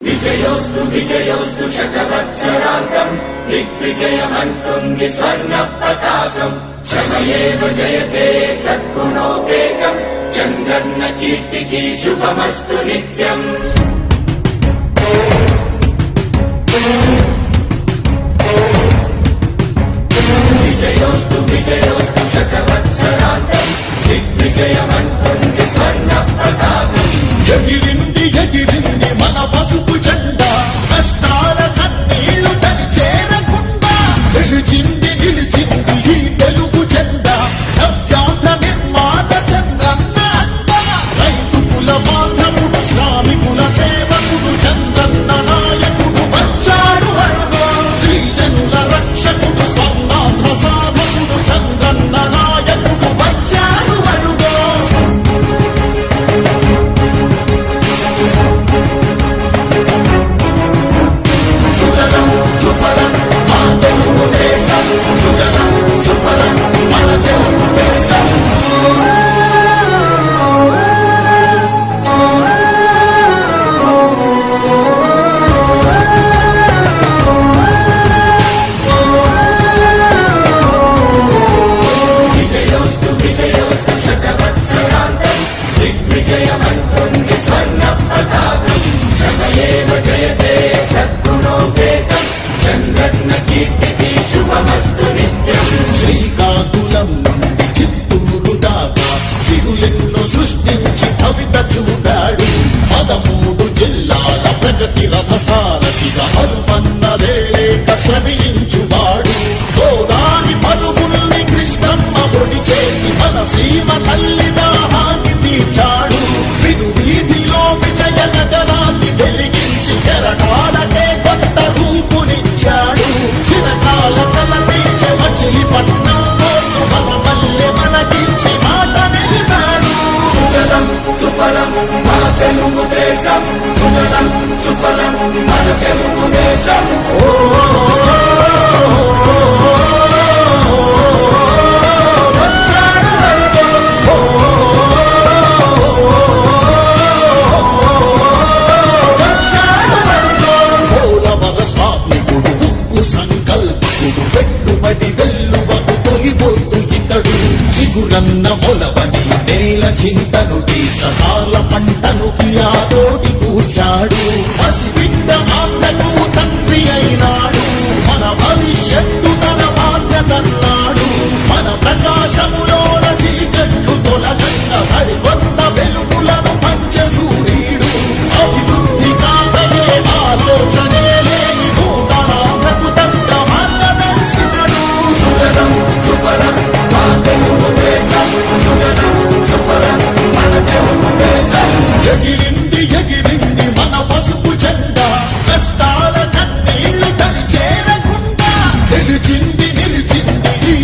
విజయోస్తు విజయోస్తు శతవత్సరాంతం దిగ్విజయమంటుంది స్వర్ణ పతాకం క్షమయేవ జయతే సద్గుణోపేతం చంద్రన్న కీర్తికి శుభమస్తు నిత్యం. విజయోస్తు విజయోస్తు శతవత్సరాంతం దిగ్విజయమంటుంది స్వర్ణ పతాకం. ఎగిరింది ఎగిరింది మన పసుపు జెండా కష్టాల కన్నీళ్లు తని చేరకుండా నిలిచింది నిలిచింది ఈ తెలుగు జెండా నవ్యాంధ్ర నిర్మాత చంద్రన్న అండన రైతు కుల బాంధవుడు శ్రామికుల సేవకుడు చంద్రన్న నాయకుడు వచ్చాడు అడుగో శ్రీజనుల రక్షకుడు స్వర్ణాంధ్ర సాధకుడు చంద్రన్న నాయకుడు వచ్చాడు అడుగో. సుజలం సుఫలం మా తెలుగు దేశం సుజలం సుఫలం మన తెలుగు దేశం. విజయోస్తు విజయోస్తు శతవత్సరాంతం దిగ్విజయమంటుంది స్వర్ణ పతాకం క్షమయేవ జయతే సద్గుణోపేతం చంద్రన్న కీర్తికి శుభమస్తు నిత్యం. శ్రీకాకుళం నుండి చిత్తూరు దాకా సిరులెన్నో సృష్టించి కవిత చూపాడు 13 జిల్లాల ప్రగతి రథసారథిగా అరుపన్నదేలేక శ్రమించువాడు గోదారి పరుగుల్ని కృష్ణమ్మ ఒడి చేసి మన సీమ తల్లి దాహాన్ని తీర్చాడు విను వీధిలో విజయ నగరాన్ని వెలిగించి కెరటాలకే కొత్త రూపునిచ్చాడు చిరకాల తల తీర్చే మచిలీపట్నం పోర్టు మన పల్లె మనకించి మాట నిలిపాడు. సుజలం సుఫలం మన తెలుగు దేశం సుజలం సుఫలం మన తెలుగు దేశం. వచ్చాడు అడుగో. వచ్చాడు అడుగో. పోలవర స్వామికుడు ఉక్కు సంకల్పుడు పెట్టుబడి వెల్లువకు తొలిపోతు ఇతడు చిగురన్న మొలవని నేల చింతను తీర్చకాల పంటను కియాతోటి కూర్చాడు పసిబిడ్డ